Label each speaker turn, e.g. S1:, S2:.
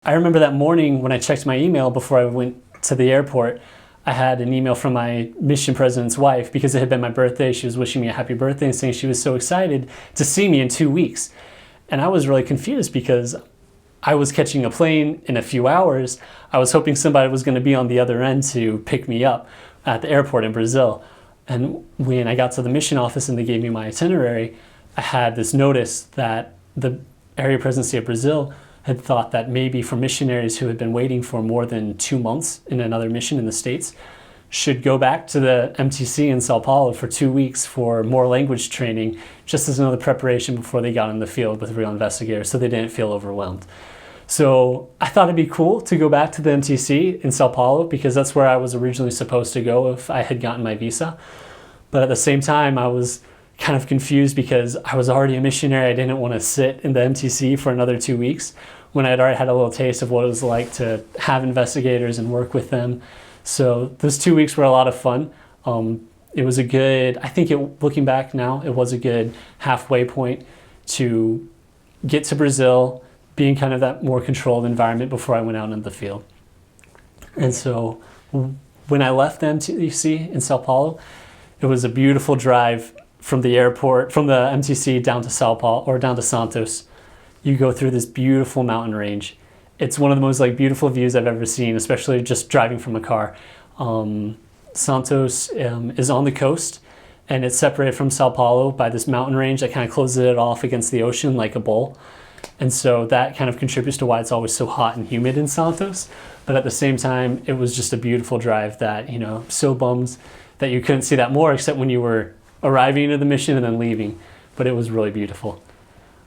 S1: I remember that morning when I checked my email before I went to the airport, I had an email from my mission president's wife because it had been my birthday. She was wishing me a happy birthday and saying she was so excited to see me in 2 weeks. And I was really confused because I was catching a plane in a few hours. I was hoping somebody was going to be on the other end to pick me up at the airport in Brazil. And when I got to the mission office and they gave me my itinerary, I had this notice that the area presidency of Brazil had thought that maybe for missionaries who had been waiting for more than 2 months in another mission in the States should go back to the MTC in Sao Paulo for 2 weeks for more language training, just as another preparation before they got in the field with real investigators so they didn't feel overwhelmed. So I thought it'd be cool to go back to the MTC in Sao Paulo because that's where I was originally supposed to go if I had gotten my visa. But at the same time, I was kind of confused because I was already a missionary. I didn't want to sit in the MTC for another 2 weeks when I'd already had a little taste of what it was like to have investigators and work with them. So those 2 weeks were a lot of fun. It was a good, looking back now, it was a good halfway point to get to Brazil, being kind of that more controlled environment before I went out into the field. And so when I left the MTC in Sao Paulo, it was a beautiful drive from the airport, from the MTC down to Sao Paulo or down to Santos. You go through this beautiful mountain range. It's one of the most beautiful views I've ever seen, especially just driving from a car. Santos is on the coast and it's separated from Sao Paulo by this mountain range that kind of closes it off against the ocean like a bowl. And so that kind of contributes to why it's always so hot and humid in Santos. But at the same time, it was just a beautiful drive that, so bummed that you couldn't see that more except when you were arriving into the mission and then leaving. But it was really beautiful.